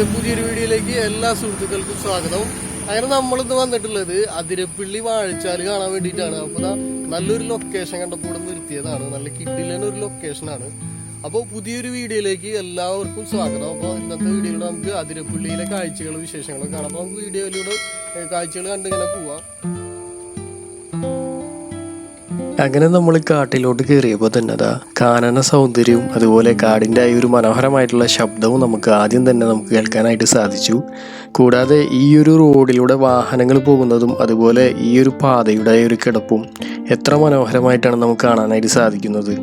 എൻ്റെ പുതിയൊരു വീഡിയോയിലേക്ക് എല്ലാ സുഹൃത്തുക്കൾക്കും സ്വാഗതം. അങ്ങനെ നമ്മളിന്ന് വന്നിട്ടുള്ളത് അതിരപ്പിള്ളി വാഴച്ചാല് കാണാൻ വേണ്ടിയിട്ടാണ്. അപ്പോൾ നല്ലൊരു ലൊക്കേഷൻ കണ്ടപ്പോൾ ഇവിടെ നിർത്തിയതാണ്. നല്ല കിഡിലൻ ഒരു ലൊക്കേഷനാണ്. അപ്പോൾ പുതിയൊരു വീഡിയോയിലേക്ക് എല്ലാവർക്കും സ്വാഗതം. അപ്പോൾ ഇന്നത്തെ വീഡിയോയിലൂടെ നമുക്ക് അതിരപ്പിള്ളിയിലെ കാഴ്ചകളും വിശേഷങ്ങളും കാണാം. അപ്പോൾ നമുക്ക് വീഡിയോയിലൂടെ കാഴ്ചകൾ കണ്ടിങ്ങനെ പോവാം. അങ്ങനെ നമ്മൾ കാട്ടിലോട്ട് കയറിയപ്പോൾ തന്നെ കാനന സൗന്ദര്യവും അതുപോലെ കാടിൻ്റെ ആ ഒരു മനോഹരമായിട്ടുള്ള ശബ്ദവും നമുക്ക് ആദ്യം തന്നെ നമുക്ക് കേൾക്കാനായിട്ട് സാധിച്ചു. കൂടാതെ ഈ ഒരു റോഡിലൂടെ വാഹനങ്ങൾ പോകുന്നതും അതുപോലെ ഈ ഒരു പാതയുടെ ഒരു കിടപ്പും എത്ര മനോഹരമായിട്ടാണ് നമുക്ക് കാണാനായിട്ട് സാധിക്കുന്നത്.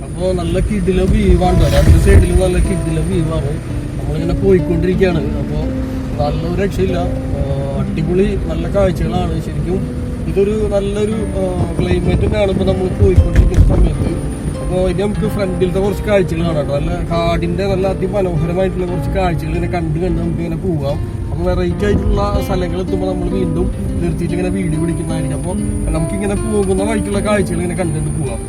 അപ്പോൾ നല്ല കിഡില വ്യൂവാണ്, രണ്ട് സൈഡിലും നല്ല കിഡില വ്യൂവാണ്. നമ്മളിങ്ങനെ പോയിക്കൊണ്ടിരിക്കുകയാണ്. അപ്പോൾ നല്ലൊരു രക്ഷയില്ല, അടിപൊളി നല്ല കാഴ്ചകളാണ്. ശരിക്കും ഇതൊരു നല്ലൊരു ക്ലൈമറ്റിനാണ് ഇപ്പോൾ നമ്മൾ പോയിക്കൊണ്ടിരിക്കുന്ന സമയത്ത്. അപ്പോൾ ഇനി നമുക്ക് ഫ്രണ്ടിലത്തെ കുറച്ച് കാഴ്ചകൾ കാണാം കേട്ടോ. നല്ല കാടിൻ്റെ നല്ല അതിമനോഹരമായിട്ടുള്ള കുറച്ച് കാഴ്ചകൾ ഇങ്ങനെ കണ്ട് നമുക്ക് ഇങ്ങനെ പോകാം. അപ്പോൾ വെറൈറ്റി ആയിട്ടുള്ള സ്ഥലങ്ങൾ എത്തുമ്പോൾ നമ്മൾ വീണ്ടും നിർത്തിയിട്ട് ഇങ്ങനെ വീഡിയോ പിടിക്കുന്നതായിരിക്കും. അപ്പോൾ നമുക്കിങ്ങനെ പോകുന്ന വഴിക്കുള്ള കാഴ്ചകൾ ഇങ്ങനെ കണ്ടുകൊണ്ട് പോകാം.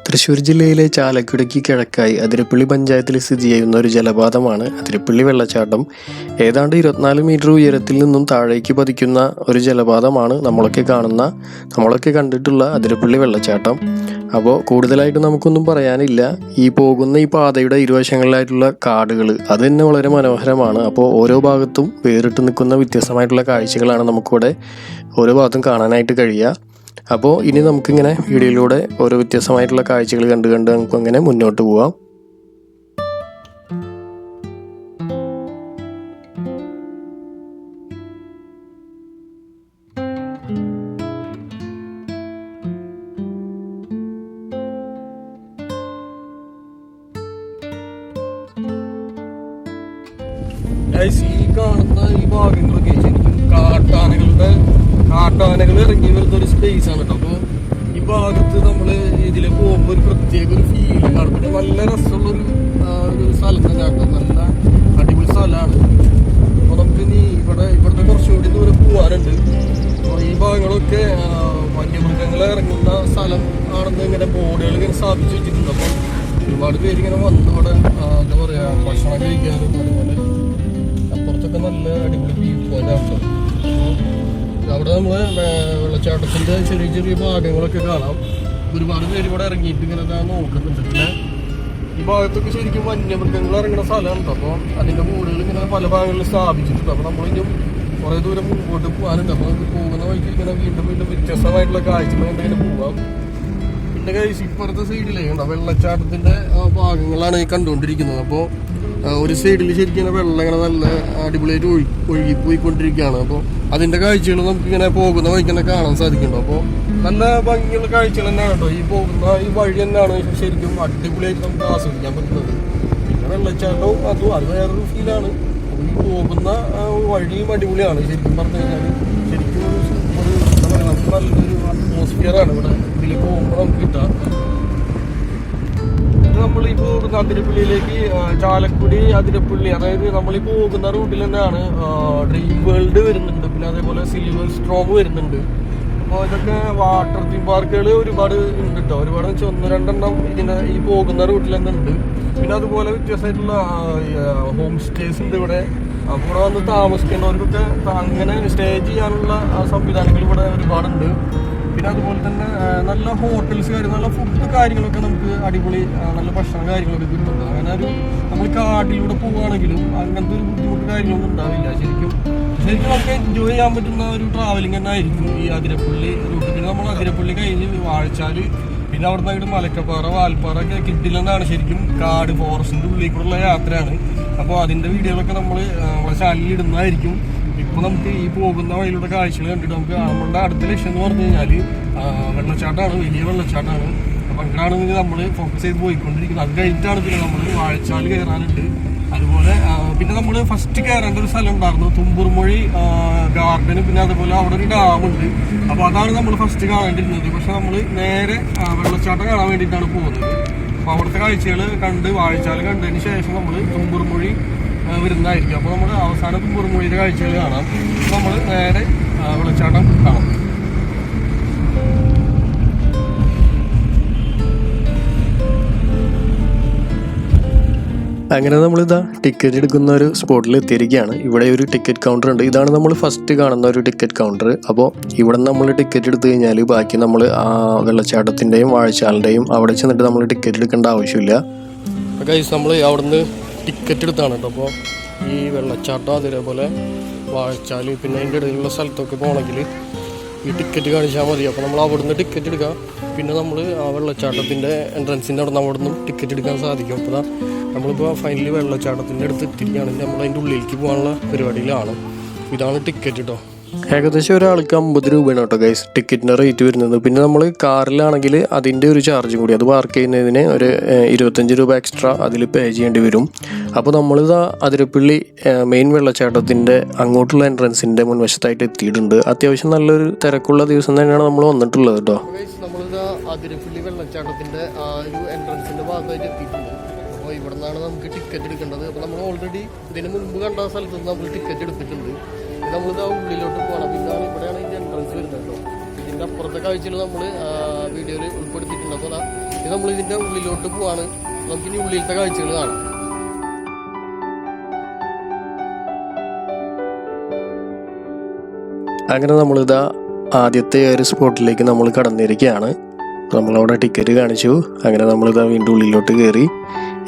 തൃശ്ശൂർ ജില്ലയിലെ ചാലക്കുടിക്ക് കിഴക്കായി അതിരപ്പള്ളി പഞ്ചായത്തിൽ സ്ഥിതി ചെയ്യുന്ന ഒരു ജലപാതമാണ് അതിരപ്പള്ളി വെള്ളച്ചാട്ടം. ഏതാണ്ട് 24 മീറ്റർ ഉയരത്തിൽ നിന്നും താഴേക്ക് പതിക്കുന്ന ഒരു ജലപാതമാണ് നമ്മളൊക്കെ കണ്ടിട്ടുള്ള അതിരപ്പള്ളി വെള്ളച്ചാട്ടം. അപ്പോൾ കൂടുതലായിട്ട് നമുക്കൊന്നും പറയാനില്ല. ഈ പോകുന്ന ഈ പാതയുടെ ഇരുവശങ്ങളിലായിട്ടുള്ള കാടുകൾ അത് തന്നെ വളരെ മനോഹരമാണ്. അപ്പോൾ ഓരോ ഭാഗത്തും വേറിട്ട് നിൽക്കുന്ന വ്യത്യസ്തമായിട്ടുള്ള കാഴ്ചകളാണ് നമുക്കിവിടെ ഓരോ ഭാഗത്തും കാണാനായിട്ട് കഴിയുക. അപ്പോൾ ഇനി നമുക്കിങ്ങനെ വീഡിയോയിലൂടെ ഓരോ വ്യത്യസ്തമായിട്ടുള്ള കാഴ്ചകൾ കണ്ട് നമുക്കങ്ങനെ മുന്നോട്ട് പോവാം. ഈ കാണുന്ന ഈ ഭാഗങ്ങളൊക്കെ ശരിക്കും കാട്ടാനകൾ ഇറങ്ങി വരുന്ന ഒരു സ്പേസ് ആണ് കേട്ടോ. അപ്പോൾ ഈ ഭാഗത്ത് നമ്മൾ ഇതിൽ പോകുമ്പോൾ ഒരു പ്രത്യേക ഒരു ഫീൽ കാണുമ്പോൾ നല്ല രസമുള്ളൊരു സ്ഥലം തന്നെ കേട്ടോ. നല്ല അടിപൊളി സ്ഥലമാണ്. അപ്പോൾ നമുക്ക് ഇനി ഇവിടുത്തെ കുറച്ചുകൂടി ദൂരം പോകാനുണ്ട്. അപ്പോൾ ഈ ഭാഗങ്ങളൊക്കെ വന്യമൃഗങ്ങളെ ഇറങ്ങുന്ന സ്ഥലം ആണെന്ന് ഇങ്ങനെ ബോർഡുകൾ ഇങ്ങനെ സ്ഥാപിച്ച് വെച്ചിട്ടുണ്ട്. അപ്പോൾ ഒരുപാട് പേര് ഇങ്ങനെ വന്ന് ഇവിടെ എന്താ പറയുക ഭക്ഷണം കഴിക്കാനും അതുപോലെ അപ്പുറത്തൊക്കെ നല്ല അടിപൊളി വ്യൂ പോയിന്റ് ആണ്. അവിടെ നമ്മൾ വെള്ളച്ചാട്ടത്തിൻ്റെ ചെറിയ ചെറിയ ഭാഗങ്ങളൊക്കെ കാണാം. ഒരുപാട് പേര് ഇവിടെ ഇറങ്ങിയിട്ട് ഇങ്ങനെ നോക്കുന്നുണ്ട്. പിന്നെ ഈ ഭാഗത്തൊക്കെ ശരിക്കും വന്യമൃഗങ്ങൾ ഇറങ്ങുന്ന സ്ഥലമാണ് കേട്ടോ. അപ്പോൾ അതിൻ്റെ ബോർഡുകൾ ഇങ്ങനെ പല ഭാഗങ്ങളിൽ സ്ഥാപിച്ചിട്ടുണ്ട്. അപ്പോൾ നമ്മളിനും കുറേ ദൂരം മുമ്പോട്ട് പോകാനുണ്ട്. അപ്പോൾ നമുക്ക് പോകുന്ന വഴിക്ക് ഇങ്ങനെ വീണ്ടും വ്യത്യസ്തമായിട്ടുള്ള കാഴ്ചകൾ ഇങ്ങനെ പോകാം. പിന്നെ കഴിച്ച് ഇപ്പുറത്തെ സൈഡിലേ ഉണ്ടോ വെള്ളച്ചാട്ടത്തിൻ്റെ ഭാഗങ്ങളാണ് ഈ കണ്ടുകൊണ്ടിരിക്കുന്നത്. അപ്പോൾ ഒരു സൈഡിൽ ശരിക്കും വെള്ളം ഇങ്ങനെ നല്ല അടിപൊളിയായിട്ട് ഒഴുകിപ്പോയിക്കൊണ്ടിരിക്കുകയാണ്. അപ്പോൾ അതിൻ്റെ കാഴ്ചകൾ നമുക്കിങ്ങനെ പോകുന്ന വഴിക്ക് തന്നെ കാണാൻ സാധിക്കുന്നുണ്ട്. അപ്പോൾ നല്ല ഭംഗിയുള്ള കാഴ്ചകൾ തന്നെയാണ് കേട്ടോ. ഈ പോകുന്ന ഈ വഴി തന്നെയാണ് ശരിക്കും അടിപൊളിയായിട്ട് നമുക്ക് ആസ്വദിക്കാൻ പറ്റുന്നത്. പിന്നെ വെള്ളച്ചാട്ടവും അത് വേറൊരു ഫീലാണ്. ഈ പോകുന്ന വഴിയും അടിപൊളിയാണ് ശരിക്കും പറഞ്ഞു കഴിഞ്ഞാൽ. ശരിക്കും എന്താ പറയുക നമുക്ക് നല്ലൊരു അറ്റ്മോസ്ഫിയറാണ് ഇവിടെ ഇതിൽ പോകുമ്പോൾ നമുക്ക് കിട്ടുക. നമ്മളീ പോകുന്ന അതിരപ്പള്ളിയിലേക്ക് ചാലക്കുടി അതിരപ്പള്ളി, അതായത് നമ്മളീ പോകുന്ന റൂട്ടിൽ തന്നെയാണ് ഡ്രീം വേൾഡ് വരുന്നുണ്ട്. പിന്നെ അതേപോലെ സിൽവർ സ്ട്രോം വരുന്നുണ്ട്. അപ്പോൾ ഇതൊക്കെ വാട്ടർ തീം പാർക്കുകൾ ഒരുപാട് ഉണ്ട് കേട്ടോ. ഒരുപാട് വെച്ചാൽ 1-2 ഇതിൻ്റെ ഈ പോകുന്ന റൂട്ടിൽ തന്നെ ഉണ്ട്. പിന്നെ അതുപോലെ വ്യത്യസ്തമായിട്ടുള്ള ഹോം സ്റ്റേസ് ഉണ്ട് ഇവിടെ. അപ്പോൾ ഇവിടെ വന്ന് താമസിക്കേണ്ടവർക്കൊക്കെ അങ്ങനെ സ്റ്റേ ചെയ്യാനുള്ള സംവിധാനങ്ങൾ ഇവിടെ ഒരുപാടുണ്ട്. പിന്നെ അതുപോലെ തന്നെ നല്ല ഹോട്ടൽസ് നല്ല ഫുഡ് കാര്യങ്ങളൊക്കെ നമുക്ക് അടിപൊളി നല്ല ഭക്ഷണ കാര്യങ്ങളൊക്കെ കിട്ടുന്നുണ്ട്. അങ്ങനെ നമ്മൾ കാട്ടിലൂടെ പോവുകയാണെങ്കിലും അങ്ങനത്തെ ഒരു ബുദ്ധിമുട്ട് കാര്യങ്ങളൊന്നും ഉണ്ടാവില്ല. ശരിക്കും നമുക്ക് എൻജോയ് ചെയ്യാൻ പറ്റുന്ന ഒരു ട്രാവലിംഗ് തന്നെ ആയിരിക്കും ഈ അതിരപ്പള്ളി റൂട്ട്. പിന്നെ നമ്മൾ അതിരപ്പള്ളി കഴിഞ്ഞ് വാഴച്ചാൽ പിന്നെ അവിടെ നിന്ന് മലക്കപ്പാറ വാൽപ്പാറ ഒക്കെ കിട്ടില്ലെന്നാണ്. ശരിക്കും കാട് ഫോറസ്റ്റിൻ്റെ ഉള്ളിൽ കൂടെയുള്ള യാത്രയാണ്. അപ്പോൾ അതിൻ്റെ വീഡിയോകളൊക്കെ നമ്മൾ നമ്മളെ ചാനലിൽ ഇടുന്നതായിരിക്കും. ഇപ്പോൾ നമുക്ക് ഈ പോകുന്ന വഴിയിലൂടെ കാഴ്ചകൾ കണ്ടിട്ട് നമുക്ക് നമ്മളുടെ അടുത്ത ലക്ഷ്യം എന്ന് പറഞ്ഞു കഴിഞ്ഞാൽ വെള്ളച്ചാട്ടമാണ്, വലിയ വെള്ളച്ചാട്ടമാണ്. അപ്പോൾ അങ്ങനെയാണ് നമ്മൾ ഫോക്കസ് ചെയ്ത് പോയിക്കൊണ്ടിരിക്കുന്നത്. അത് കഴിഞ്ഞിട്ടാണ് പിന്നെ നമ്മൾ വാഴച്ചാൽ കയറാനുണ്ട്. അതുപോലെ പിന്നെ നമ്മൾ ഫസ്റ്റ് കയറേണ്ട ഒരു സ്ഥലം ഉണ്ടായിരുന്നു, തുമ്പൂർമൊഴി ഗാർഡന്. പിന്നെ അതുപോലെ അവിടെ ഒരു ഡാമുണ്ട്. അപ്പോൾ അതാണ് നമ്മൾ ഫസ്റ്റ് കാണേണ്ടിരുന്നത്. പക്ഷെ നമ്മൾ നേരെ വെള്ളച്ചാട്ടം കാണാൻ വേണ്ടിയിട്ടാണ് പോകുന്നത്. അപ്പോൾ അവിടുത്തെ കാഴ്ചകൾ കണ്ട് വാഴച്ചാൽ കണ്ടതിന് ശേഷം നമ്മൾ തുമ്പൂർമൊഴി വരുന്നതായിരിക്കും. അപ്പോൾ നമ്മൾ അവസാനം തുമ്പൂർമൊഴിയുടെ കാഴ്ചകൾ കാണാം. നമ്മൾ നേരെ വെള്ളച്ചാട്ടം കാണാം. അങ്ങനെ നമ്മളിതാ ടിക്കറ്റ് എടുക്കുന്ന ഒരു സ്പോട്ടിൽ എത്തിയിരിക്കുകയാണ്. ഇവിടെ ഒരു ടിക്കറ്റ് കൗണ്ടർ ഉണ്ട്. ഇതാണ് നമ്മൾ ഫസ്റ്റ് കാണുന്ന ഒരു ടിക്കറ്റ് കൗണ്ടർ. അപ്പോൾ ഇവിടെ നമ്മൾ ടിക്കറ്റ് എടുത്തു കഴിഞ്ഞാൽ ബാക്കി നമ്മൾ വെള്ളച്ചാട്ടത്തിൻ്റെയും വാഴച്ചാലിൻ്റെയും അവിടെ ചെന്നിട്ട് നമ്മൾ ടിക്കറ്റ് എടുക്കേണ്ട ആവശ്യമില്ല. ഗൈസ് നമ്മൾ അവിടുന്ന് ടിക്കറ്റ് എടുത്താണ് കേട്ടോ. അപ്പോൾ ഈ വെള്ളച്ചാട്ടം അതേപോലെ വാഴച്ചാൽ പിന്നെ അതിൻ്റെ ഇടയിലുള്ള സ്ഥലത്തൊക്കെ പോകണമെങ്കിൽ ഈ ടിക്കറ്റ് കാണിച്ചാൽ മതി. അപ്പോൾ നമ്മൾ അവിടുന്ന് ടിക്കറ്റ് എടുക്കാം. പിന്നെ നമ്മൾ ആ വെള്ളച്ചാട്ടത്തിൻ്റെ എൻട്രൻസിൻ്റെ അവിടെ നിന്ന് അവിടെ നിന്നും ടിക്കറ്റ് എടുക്കാൻ സാധിക്കും. അപ്പോൾ നമ്മളിപ്പോൾ ഫൈനലി വെള്ളച്ചാട്ടത്തിൻ്റെ അടുത്ത് എത്തിയിരിക്കുകയാണെങ്കിൽ നമ്മൾ അതിൻ്റെ ഉള്ളിലേക്ക് പോകാനുള്ള പരിപാടിയിലാണ്. ഇതാണ് ടിക്കറ്റ് കേട്ടോ. ഏകദേശം ഒരാൾക്ക് 50 രൂപയാണ് കേട്ടോ ഗൈസ് ടിക്കറ്റിൻ്റെ റേറ്റ് വരുന്നത്. പിന്നെ നമ്മൾ കാറിലാണെങ്കിൽ അതിൻ്റെ ഒരു ചാർജും കൂടി, അത് പാർക്ക് ചെയ്യുന്നതിന് ഒരു 25 രൂപ എക്സ്ട്രാ അതിൽ പേ ചെയ്യേണ്ടി വരും. അപ്പോൾ നമ്മളിതാ അതിരപ്പള്ളി മെയിൻ വെള്ളച്ചാട്ടത്തിൻ്റെ അങ്ങോട്ടുള്ള എൻട്രൻസിൻ്റെ മുൻവശത്തായിട്ട് എത്തിയിട്ടുണ്ട്. അത്യാവശ്യം നല്ലൊരു തിരക്കുള്ള ദിവസം തന്നെയാണ് നമ്മൾ വന്നിട്ടുള്ളത് കേട്ടോ. നമ്മളിതാ അതിരപ്പള്ളി വെള്ളച്ചാട്ടത്തിൻ്റെ ആ ഒരു എൻട്രൻസിൻ്റെ ഭാഗത്തായിട്ട് എത്തിയിട്ടുണ്ട്. അപ്പോൾ ഇവിടെ നിന്നാണ് നമുക്ക് ടിക്കറ്റ് എടുക്കേണ്ടത്. അപ്പോൾ നമ്മൾ ഓൾറെഡി ഇതിന് മുൻപ് കണ്ട സ്ഥലത്ത് നിന്ന് നമ്മൾ ടിക്കറ്റ് എടുത്തിട്ടുണ്ട്. നമ്മളിത് ആ ഉള്ളിലോട്ട് പോകണം. അപ്പോൾ ഇതാണ് ഇവിടെയാണ് ഇതിൻ്റെ എൻട്രൻസ് വരുന്നത് കേട്ടോ. ഇതിൻ്റെ അപ്പുറത്തെ കാഴ്ചകൾ നമ്മൾ വീഡിയോയിൽ ഉൾപ്പെടുത്തിയിട്ടുണ്ട്. അപ്പോൾ ഇത് നമ്മൾ ഇതിൻ്റെ ഉള്ളിലോട്ട് പോവാണ്. നമുക്കിനി ഉള്ളിലത്തെ കാഴ്ചകൾ കാണാം. അങ്ങനെ നമ്മളിതാ ആദ്യത്തെ ഒരു സ്പോട്ടിലേക്ക് നമ്മൾ കടന്നിരിക്കുകയാണ്. നമ്മളവിടെ ടിക്കറ്റ് കാണിച്ചു. അങ്ങനെ നമ്മളിതാ വീണ്ടും ഉള്ളിലോട്ട് കയറി.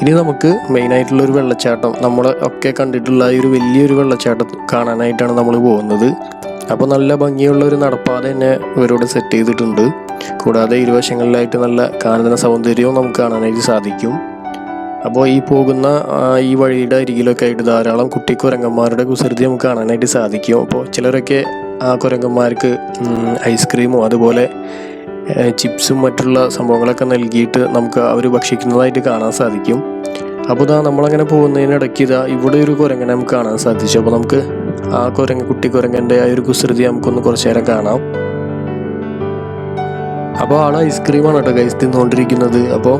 ഇനി നമുക്ക് മെയിനായിട്ടുള്ളൊരു വെള്ളച്ചാട്ടം, നമ്മൾ ഒക്കെ കണ്ടിട്ടുള്ള ഈ ഒരു വലിയൊരു വെള്ളച്ചാട്ടം കാണാനായിട്ടാണ് നമ്മൾ പോകുന്നത്. അപ്പോൾ നല്ല ഭംഗിയുള്ള ഒരു നടപ്പാത തന്നെ ഇവരോട് സെറ്റ് ചെയ്തിട്ടുണ്ട്. കൂടാതെ ഇരുവശങ്ങളിലായിട്ട് നല്ല കാനന സൗന്ദര്യവും നമുക്ക് കാണാനായിട്ട് സാധിക്കും. അപ്പോൾ ഈ പോകുന്ന ഈ വഴിയുടെ അരികിലൊക്കെ ആയിട്ട് ധാരാളം കുട്ടിക്കുരങ്ങന്മാരുടെ കുസൃതി നമുക്ക് കാണാനായിട്ട് സാധിക്കും. അപ്പോൾ ചിലരൊക്കെ ആ കുരങ്ങന്മാർക്ക് ഐസ്ക്രീമോ അതുപോലെ ചിപ്സും മറ്റുള്ള സംഭവങ്ങളൊക്കെ നൽകിയിട്ട് നമുക്ക് അവർ ഭക്ഷിക്കുന്നതായിട്ട് കാണാൻ സാധിക്കും. അപ്പോൾ നമ്മളങ്ങനെ പോകുന്നതിനിടയ്ക്ക് ഇവിടെ ഒരു കുരങ്ങനെ നമുക്ക് കാണാൻ സാധിച്ചു. അപ്പോൾ നമുക്ക് ആ കുട്ടിക്കുരങ്ങൻ്റെ ആ ഒരു കുസൃതി നമുക്കൊന്ന് കുറച്ച് നേരം കാണാം. അപ്പോൾ ആൾ ഐസ്ക്രീമാണ് കേട്ടോ ഗൈസ് തിന്നുകൊണ്ടിരിക്കുന്നത്. അപ്പോൾ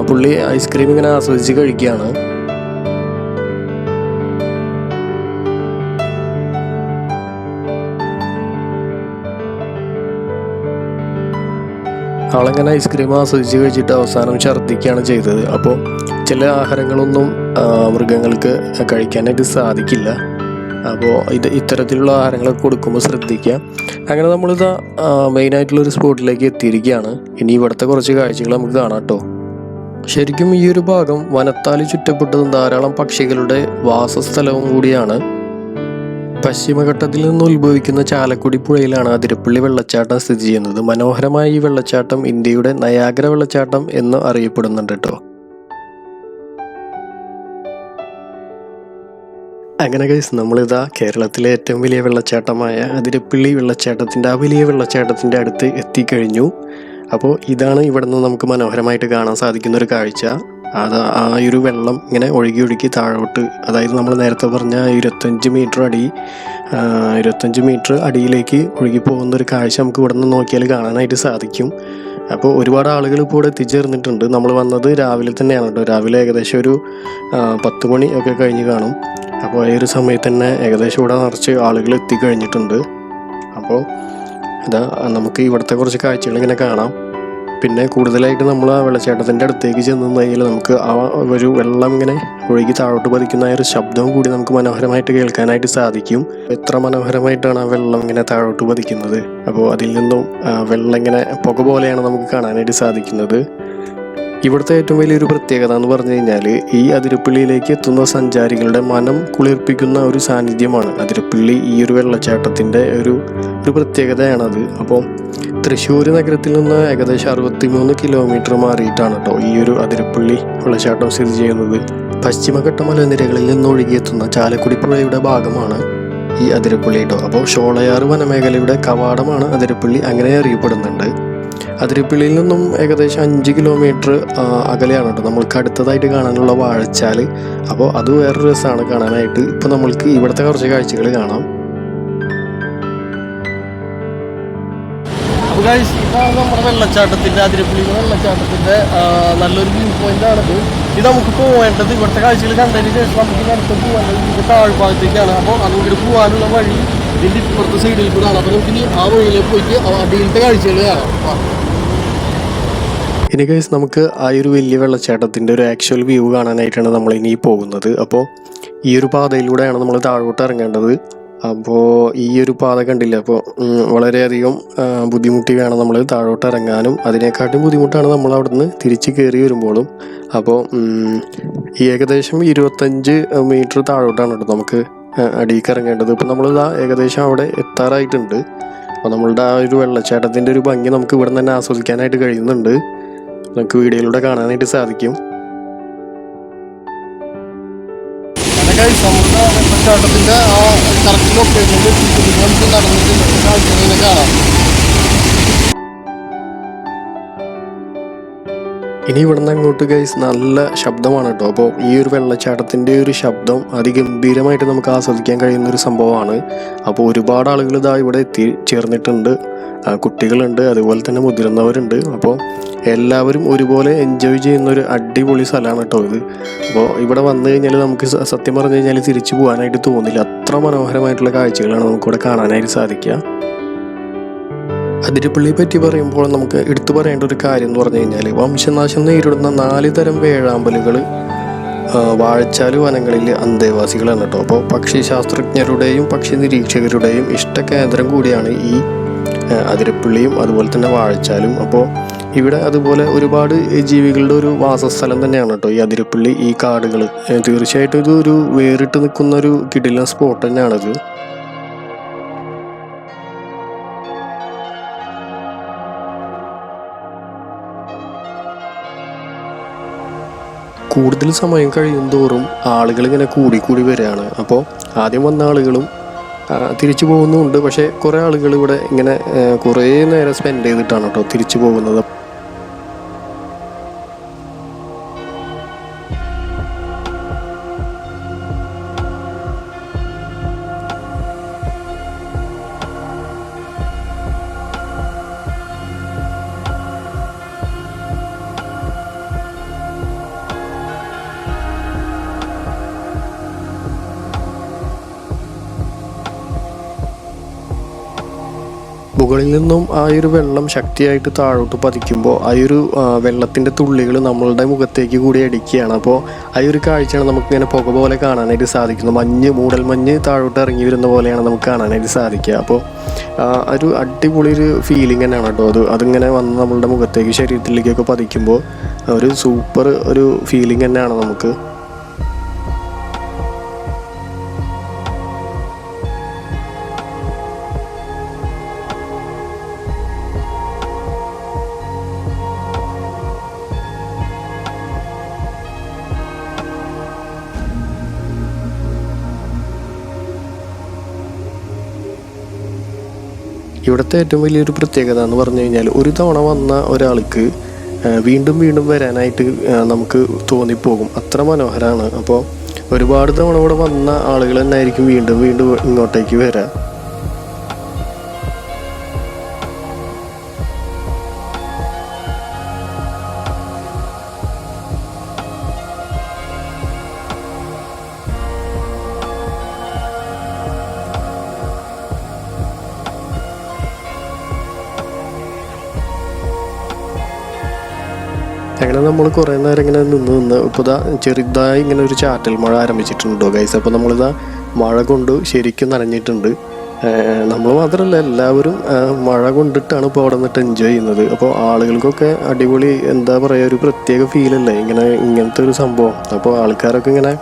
പുള്ളി ഐസ്ക്രീം ഇങ്ങനെ ആസ്വദിച്ച് കഴിക്കുകയാണ്. ആളങ്ങനെ ഐസ്ക്രീം ആസ്വദിച്ച് കഴിച്ചിട്ട് അവസാനം ഛർദ്ദിക്കുകയാണ് ചെയ്തത്. അപ്പോൾ ചില ആഹാരങ്ങളൊന്നും മൃഗങ്ങൾക്ക് കഴിക്കാനായിട്ട് സാധിക്കില്ല. അപ്പോൾ ഇത്തരത്തിലുള്ള ആഹാരങ്ങളൊക്കെ കൊടുക്കുമ്പോൾ ശ്രദ്ധിക്കുക. അങ്ങനെ നമ്മളിതാ മെയിനായിട്ടുള്ളൊരു സ്പോട്ടിലേക്ക് എത്തിയിരിക്കുകയാണ്. ഇനി ഇവിടുത്തെ കുറച്ച് കാഴ്ചകൾ നമുക്ക് കാണാം കേട്ടോ. ശരിക്കും ഈ ഒരു ഭാഗം വനത്താൽ ചുറ്റപ്പെട്ടതും ധാരാളം പക്ഷികളുടെ വാസസ്ഥലവും കൂടിയാണ്. പശ്ചിമഘട്ടത്തിൽ നിന്ന് ഉത്ഭവിക്കുന്ന ചാലക്കുടി പുഴയിലാണ് അതിരപ്പള്ളി വെള്ളച്ചാട്ടം സ്ഥിതി ചെയ്യുന്നത്. മനോഹരമായ ഈ വെള്ളച്ചാട്ടം ഇന്ത്യയുടെ നയാഗ്ര വെള്ളച്ചാട്ടം എന്ന് അറിയപ്പെടുന്നുണ്ട് കേട്ടോ. അങ്ങനെ ഗൈസ് നമ്മളിതാ കേരളത്തിലെ ഏറ്റവും വലിയ വെള്ളച്ചാട്ടമായ അതിരപ്പള്ളി വെള്ളച്ചാട്ടത്തിൻ്റെ ആ വലിയ വെള്ളച്ചാട്ടത്തിൻ്റെ അടുത്ത് എത്തിക്കഴിഞ്ഞു. അപ്പോൾ ഇതാണ് ഇവിടെ നിന്ന് നമുക്ക് മനോഹരമായിട്ട് കാണാൻ സാധിക്കുന്ന ഒരു കാഴ്ച. ആ ഒരു വെള്ളം ഇങ്ങനെ ഒഴുകി താഴോട്ട്, അതായത് നമ്മൾ നേരത്തെ പറഞ്ഞ 25 മീറ്റർ അടിയിലേക്ക് ഒഴുകി പോകുന്ന ഒരു കാഴ്ച നമുക്ക് ഇവിടെ നിന്ന് നോക്കിയാൽ കാണാനായിട്ട് സാധിക്കും. അപ്പോൾ ഒരുപാട് ആളുകൾ ഇപ്പോൾ ഇവിടെ എത്തിച്ചേർന്നിട്ടുണ്ട്. നമ്മൾ വന്നത് രാവിലെ തന്നെയാണ് കേട്ടോ. രാവിലെ ഏകദേശം ഒരു 10 മണി ഒക്കെ കഴിഞ്ഞ് കാണും. അപ്പോൾ ഈ ഒരു സമയത്ത് തന്നെ ഏകദേശം ഇവിടെ നിറച്ച് ആളുകൾ എത്തിക്കഴിഞ്ഞിട്ടുണ്ട്. അപ്പോൾ നമുക്ക് ഇവിടുത്തെ കുറച്ച് കാഴ്ചകൾ ഇങ്ങനെ കാണാം. പിന്നെ കൂടുതലായിട്ട് നമ്മൾ ആ വെള്ളച്ചാട്ടത്തിൻ്റെ അടുത്തേക്ക് ചെന്ന് കഴിഞ്ഞാൽ നമുക്ക് ആ ഒരു വെള്ളം ഇങ്ങനെ ഒഴുകി താഴോട്ട് പതിക്കുന്ന ആ ഒരു ശബ്ദവും കൂടി നമുക്ക് മനോഹരമായിട്ട് കേൾക്കാനായിട്ട് സാധിക്കും. എത്ര മനോഹരമായിട്ടാണ് ആ വെള്ളം ഇങ്ങനെ താഴോട്ട് പതിക്കുന്നത്. അപ്പോൾ അതിൽ നിന്നും വെള്ളം ഇങ്ങനെ പുക പോലെയാണ് നമുക്ക് കാണാനായിട്ട് സാധിക്കുന്നത്. ഇവിടുത്തെ ഏറ്റവും വലിയൊരു പ്രത്യേകത എന്ന് പറഞ്ഞു കഴിഞ്ഞാൽ ഈ അതിരപ്പള്ളിയിലേക്ക് എത്തുന്ന സഞ്ചാരികളുടെ മനം കുളിർപ്പിക്കുന്ന ഒരു സാന്നിധ്യമാണ് അതിരപ്പള്ളി. ഈ ഒരു വെള്ളച്ചാട്ടത്തിൻ്റെ ഒരു പ്രത്യേകതയാണത്. അപ്പോൾ തൃശ്ശൂർ നഗരത്തിൽ നിന്ന് ഏകദേശം 63 കിലോമീറ്റർ മാറിയിട്ടാണ് കേട്ടോ ഈ ഒരു അതിരപ്പള്ളി വെള്ളച്ചാട്ടം സ്ഥിതി ചെയ്യുന്നത്. പശ്ചിമഘട്ട മലനിരകളിൽ നിന്ന് ഒഴുകിയെത്തുന്ന ചാലക്കുടി പുഴയുടെ ഭാഗമാണ് ഈ അതിരപ്പള്ളി കേട്ടോ. അപ്പോൾ ഷോളയാർ വനമേഖലയുടെ കവാടമാണ് അതിരപ്പള്ളി, അങ്ങനെ അറിയപ്പെടുന്നുണ്ട്. അതിരപ്പള്ളിയിൽ നിന്നും ഏകദേശം 5 കിലോമീറ്റർ അകലെയാണ് കേട്ടോ നമ്മൾക്ക് അടുത്തതായിട്ട് കാണാനുള്ള വാഴച്ചാൽ. അപ്പോൾ അത് വേറൊരു രസമാണ് കാണാനായിട്ട്. ഇപ്പോൾ നമ്മൾക്ക് ഇവിടുത്തെ കുറച്ച് കാഴ്ചകൾ കാണാം. അപ്പോൾ ഗൈസ് ഇതാണ് നമ്മുടെ വെള്ളച്ചാട്ടത്തിൻ്റെ അതിരപ്പള്ളി വെള്ളച്ചാട്ടത്തിൻ്റെ നല്ലൊരു വ്യൂ പോയിൻ്റാണിത്. ഇത് നമുക്ക് പോകേണ്ടത് ഇവിടുത്തെ കാഴ്ചകൾ കണ്ടതിന് ശേഷം നമുക്ക് അടുത്ത് പോകേണ്ടത് ഇതിൻ്റെ താഴ്ഭാഗത്തേക്കാണ്. അപ്പോൾ അങ്ങോട്ട് പോകാനുള്ള വഴി ഇതിൻ്റെ ഇപ്പുറത്തെ സൈഡിൽ കൂടെയാണ്. അപ്പോൾ നമുക്കിനി ആ വഴിയിലേക്ക് പോയിട്ട് അടിയിലത്തെ കാഴ്ചകൾ കാണാം. ഇനി ഗൈസ് നമുക്ക് ആ ഒരു വലിയ വെള്ളച്ചാട്ടത്തിൻ്റെ ഒരു ആക്ച്വൽ വ്യൂ കാണാനായിട്ടാണ് നമ്മൾ ഇനി പോകുന്നത്. അപ്പോൾ ഈ ഒരു പാതയിലൂടെയാണ് നമ്മൾ താഴോട്ട് ഇറങ്ങേണ്ടത്. അപ്പോൾ ഈ ഒരു പാത കണ്ടില്ല, അപ്പോൾ വളരെയധികം ബുദ്ധിമുട്ടി വേണം നമ്മൾ താഴോട്ട് ഇറങ്ങാനും. അതിനെക്കാട്ടും ബുദ്ധിമുട്ടാണ് നമ്മൾ അവിടുന്ന് തിരിച്ച് കയറി വരുമ്പോഴും. അപ്പോൾ ഏകദേശം 25 മീറ്റർ താഴോട്ടാണ് കേട്ടോ നമുക്ക് അടിയിലേക്ക് ഇറങ്ങേണ്ടത്. ഇപ്പോൾ നമ്മളിതാ ഏകദേശം അവിടെ എത്താറായിട്ടുണ്ട്. അപ്പോൾ നമ്മളുടെ ആ ഒരു വെള്ളച്ചാട്ടത്തിൻ്റെ ഒരു ഭംഗി നമുക്ക് ഇവിടെ തന്നെ ആസ്വദിക്കാനായിട്ട് കഴിയുന്നുണ്ട്. നമുക്ക് വീഡിയോയിലൂടെ കാണാനായിട്ട് സാധിക്കും. നമ്മളുടെ വെള്ളച്ചാട്ടത്തിൻ്റെ ആ കറക്റ്റ് ലൊക്കേഷനിൽ നമുക്ക് നടന്നിട്ട് കാഴ്ചകളിൽ കാണാം. ഇനി ഇവിടെ നിന്ന് അങ്ങോട്ട് ഗൈസ് നല്ല ശബ്ദമാണ് കേട്ടോ. അപ്പോൾ ഈ ഒരു വെള്ളച്ചാട്ടത്തിൻ്റെ ഒരു ശബ്ദം അതിഗംഭീരമായിട്ട് നമുക്ക് ആസ്വദിക്കാൻ കഴിയുന്നൊരു സംഭവമാണ്. അപ്പോൾ ഒരുപാട് ആളുകൾ ഇതാ ഇവിടെ ചേർന്നിട്ടുണ്ട്. കുട്ടികളുണ്ട്, അതുപോലെ തന്നെ മുതിർന്നവരുണ്ട്. അപ്പോൾ എല്ലാവരും ഒരുപോലെ എൻജോയ് ചെയ്യുന്നൊരു അടിപൊളി സ്ഥലമാണ് കേട്ടോ ഇത്. അപ്പോൾ ഇവിടെ വന്നു കഴിഞ്ഞാൽ നമുക്ക് സത്യം പറഞ്ഞു കഴിഞ്ഞാൽ തിരിച്ചു പോകാനായിട്ട് തോന്നില്ല. അത്ര മനോഹരമായിട്ടുള്ള കാഴ്ചകളാണ് നമുക്കിവിടെ കാണാനായിട്ട് സാധിക്കുക. അതിരപ്പള്ളിയെ പറ്റി പറയുമ്പോൾ നമുക്ക് എടുത്തു പറയേണ്ട ഒരു കാര്യം എന്ന് പറഞ്ഞു കഴിഞ്ഞാൽ വംശനാശം നേരിടുന്ന 4 തരം വേഴാമ്പലുകൾ വാഴച്ചാല് വനങ്ങളിലെ അന്തേവാസികളാണ് കേട്ടോ. അപ്പോൾ പക്ഷി ശാസ്ത്രജ്ഞരുടെയും പക്ഷി നിരീക്ഷകരുടെയും ഇഷ്ടകേന്ദ്രം കൂടിയാണ് ഈ അതിരപ്പള്ളിയും അതുപോലെ തന്നെ വാഴച്ചാലും. അപ്പോൾ ഇവിടെ അതുപോലെ ഒരുപാട് ജീവികളുടെ ഒരു വാസസ്ഥലം തന്നെയാണ് കേട്ടോ ഈ അതിരപ്പള്ളി, ഈ കാടുകൾ. തീർച്ചയായിട്ടും ഇത് ഒരു വേറിട്ട് നിൽക്കുന്ന ഒരു കിടിലൻ സ്പോട്ട് തന്നെയാണിത്. കൂടുതൽ സമയം കഴിയും തോറും ആളുകൾ ഇങ്ങനെ കൂടി വരികയാണ്. അപ്പോൾ ആദ്യം വന്ന ആളുകളും തിരിച്ചു പോകുന്നുമുണ്ട്. പക്ഷേ കുറേ ആളുകൾ ഇവിടെ ഇങ്ങനെ കുറേ നേരം സ്പെൻഡ് ചെയ്തിട്ടാണ് കേട്ടോ തിരിച്ചു പോകുന്നത്. മുകളിൽ നിന്നും ആ ഒരു വെള്ളം ശക്തിയായിട്ട് താഴോട്ട് പതിക്കുമ്പോൾ ആ ഒരു വെള്ളത്തിൻ്റെ തുള്ളികൾ നമ്മളുടെ മുഖത്തേക്ക് കൂടി അടിക്കുകയാണ്. അപ്പോൾ ആ ഒരു കാഴ്ചയാണ് നമുക്കിങ്ങനെ പുക പോലെ കാണാനായിട്ട് സാധിക്കുന്നത്. മൂടൽ മഞ്ഞ് താഴോട്ട് ഇറങ്ങി വരുന്ന പോലെയാണ് നമുക്ക് കാണാനായിട്ട് സാധിക്കുക. അപ്പോൾ ഒരു അടിപൊളി ഒരു ഫീലിംഗ് തന്നെയാണ് കേട്ടോ അതിങ്ങനെ വന്ന് നമ്മളുടെ മുഖത്തേക്ക് ശരീരത്തിലേക്കൊക്കെ പതിക്കുമ്പോൾ ഒരു സൂപ്പർ ഒരു ഫീലിംഗ് തന്നെയാണ് നമുക്ക്. ഇവിടുത്തെ ഏറ്റവും വലിയൊരു പ്രത്യേകത എന്ന് പറഞ്ഞു കഴിഞ്ഞാൽ ഒരു തവണ വന്ന ഒരാൾക്ക് വീണ്ടും വരാനായിട്ട് നമുക്ക് തോന്നിപ്പോകും. അത്ര മനോഹരമാണ്. അപ്പോൾ ഒരുപാട് തവണ ഇവിടെ വന്ന ആളുകൾ തന്നെ ആയിരിക്കും വീണ്ടും ഇങ്ങോട്ടേക്ക് വരാം. അങ്ങനെ നമ്മൾ കുറേ നേരം ഇങ്ങനെ നിന്ന് ഇപ്പോൾ ചെറുതായി ഇങ്ങനെ ഒരു ചാറ്റൽ മഴ ആരംഭിച്ചിട്ടുണ്ടോ ഗൈസ്. അപ്പോൾ നമ്മളിതാ മഴ കൊണ്ട് ശരിക്കും നനഞ്ഞിട്ടുണ്ട്. നമ്മൾ മാത്രമല്ല എല്ലാവരും മഴ കൊണ്ടിട്ടാണ് ഇപ്പോൾ അവിടെ നിന്നിട്ട് എൻജോയ് ചെയ്യുന്നത്. അപ്പോൾ ആളുകൾക്കൊക്കെ അടിപൊളി എന്താ പറയുക ഒരു പ്രത്യേക ഫീലല്ലേ ഇങ്ങനത്തെ ഒരു സംഭവം. അപ്പോൾ ആൾക്കാരൊക്കെ ഇങ്ങനെ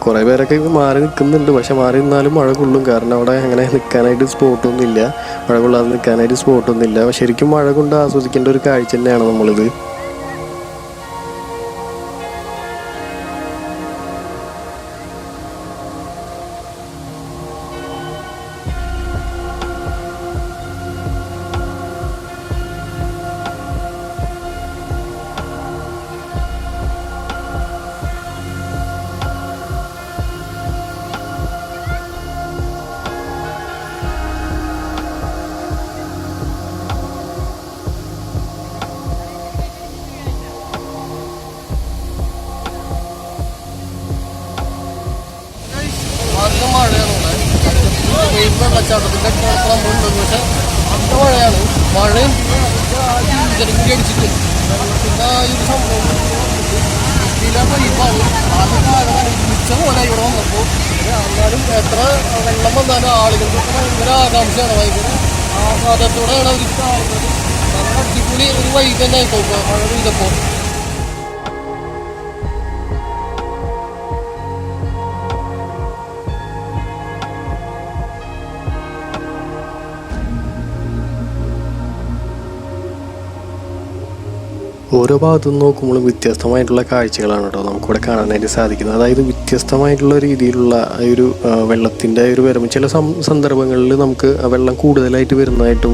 കുറേ പേരൊക്കെ മാറി നിൽക്കുന്നുണ്ട്. പക്ഷെ മാറി നിന്നാലും മഴ കൊള്ളും. കാരണം അവിടെ അങ്ങനെ നിൽക്കാനായിട്ട് സ്പോട്ടൊന്നുമില്ല, മഴ കൊള്ളാതെ നിൽക്കാനായിട്ട് സ്പോട്ടൊന്നുമില്ല. ശരിക്കും മഴ കൊണ്ട് ആസ്വദിക്കേണ്ട ഒരു കാഴ്ച തന്നെയാണ് നമ്മളിത്. നല്ല മഴയാണ് ഇവിടെ. വെള്ളച്ചാട്ടത്തിൻ്റെ സംഭവം ഉണ്ടെന്ന് വെച്ചാൽ നല്ല മഴയാണ്. മഴയും ജനകൂടി അടിച്ചിട്ട് വെള്ളത്തിൻ്റെ ആ ഒരു സംഭവം ഉച്ച പോലെ ഇവിടെ വന്നപ്പോൾ എന്നാലും എത്ര വെള്ളം വന്നാലും ആളുകൾക്കൊക്കെ ഭയങ്കര ആകാംക്ഷയാണ്, ഭയങ്കര ആഹ്ലാദത്തോടെയാണ് അവർ കാണുന്നത്. നല്ല അടിപൊളി ഒരു വഴി തന്നെ ആയിക്കോ മഴ പെയ്തപ്പോൾ. ഓരോ ഭാഗത്തു നിന്ന് നോക്കുമ്പോഴും വ്യത്യസ്തമായിട്ടുള്ള കാഴ്ചകളാണ് കേട്ടോ നമുക്കിവിടെ കാണാനായിട്ട് സാധിക്കുന്നത്. അതായത് വ്യത്യസ്തമായിട്ടുള്ള രീതിയിലുള്ള ഒരു വെള്ളത്തിൻ്റെ ഒരു വരവ് ചില സന്ദർഭങ്ങളിൽ നമുക്ക് വെള്ളം കൂടുതലായിട്ട് വരുന്നതായിട്ടും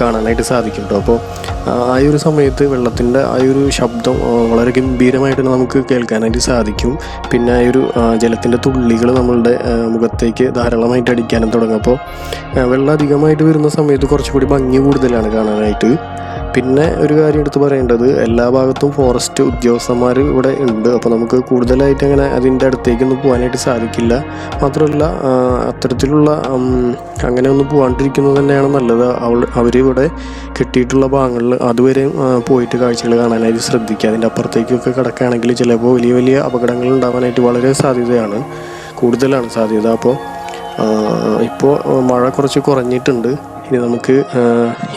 കാണാനായിട്ട് സാധിക്കും കേട്ടോ. അപ്പോൾ ആ ഒരു സമയത്ത് വെള്ളത്തിൻ്റെ ആ ഒരു ശബ്ദം വളരെ ഗംഭീരമായിട്ട് നമുക്ക് കേൾക്കാനായിട്ട് സാധിക്കും. പിന്നെ ആ ഒരു ജലത്തിൻ്റെ തുള്ളികൾ നമ്മളുടെ മുഖത്തേക്ക് ധാരാളമായിട്ട് അടിക്കാനും തുടങ്ങും. അപ്പോൾ വെള്ളം അധികമായിട്ട് വരുന്ന സമയത്ത് കുറച്ചുകൂടി ഭംഗി കൂടുതലാണ് കാണാനായിട്ട്. പിന്നെ ഒരു കാര്യം എടുത്ത് പറയേണ്ടത്, എല്ലാ ഭാഗത്തും ഫോറസ്റ്റ് ഉദ്യോഗസ്ഥന്മാർ ഇവിടെ ഉണ്ട്. അപ്പോൾ നമുക്ക് കൂടുതലായിട്ട് അങ്ങനെ അതിൻ്റെ അടുത്തേക്കൊന്നും പോകാനായിട്ട് സാധിക്കില്ല. മാത്രമല്ല അത്തരത്തിലുള്ള അങ്ങനെ ഒന്നും പോകാണ്ടിരിക്കുന്നത് തന്നെയാണ് നല്ലത്. അവരിവിടെ കെട്ടിയിട്ടുള്ള ഭാഗങ്ങളിൽ അതുവരെ പോയിട്ട് കാഴ്ചകൾ കാണാനായിട്ട് ശ്രദ്ധിക്കുക. അതിൻ്റെ അപ്പുറത്തേക്കൊക്കെ കിടക്കുകയാണെങ്കിൽ ചിലപ്പോൾ വലിയ വലിയ അപകടങ്ങൾ ഉണ്ടാകാനായിട്ട് വളരെ കൂടുതലാണ് സാധ്യത. അപ്പോൾ ഇപ്പോൾ മഴ കുറച്ച് കുറഞ്ഞിട്ടുണ്ട്. ഇനി നമുക്ക്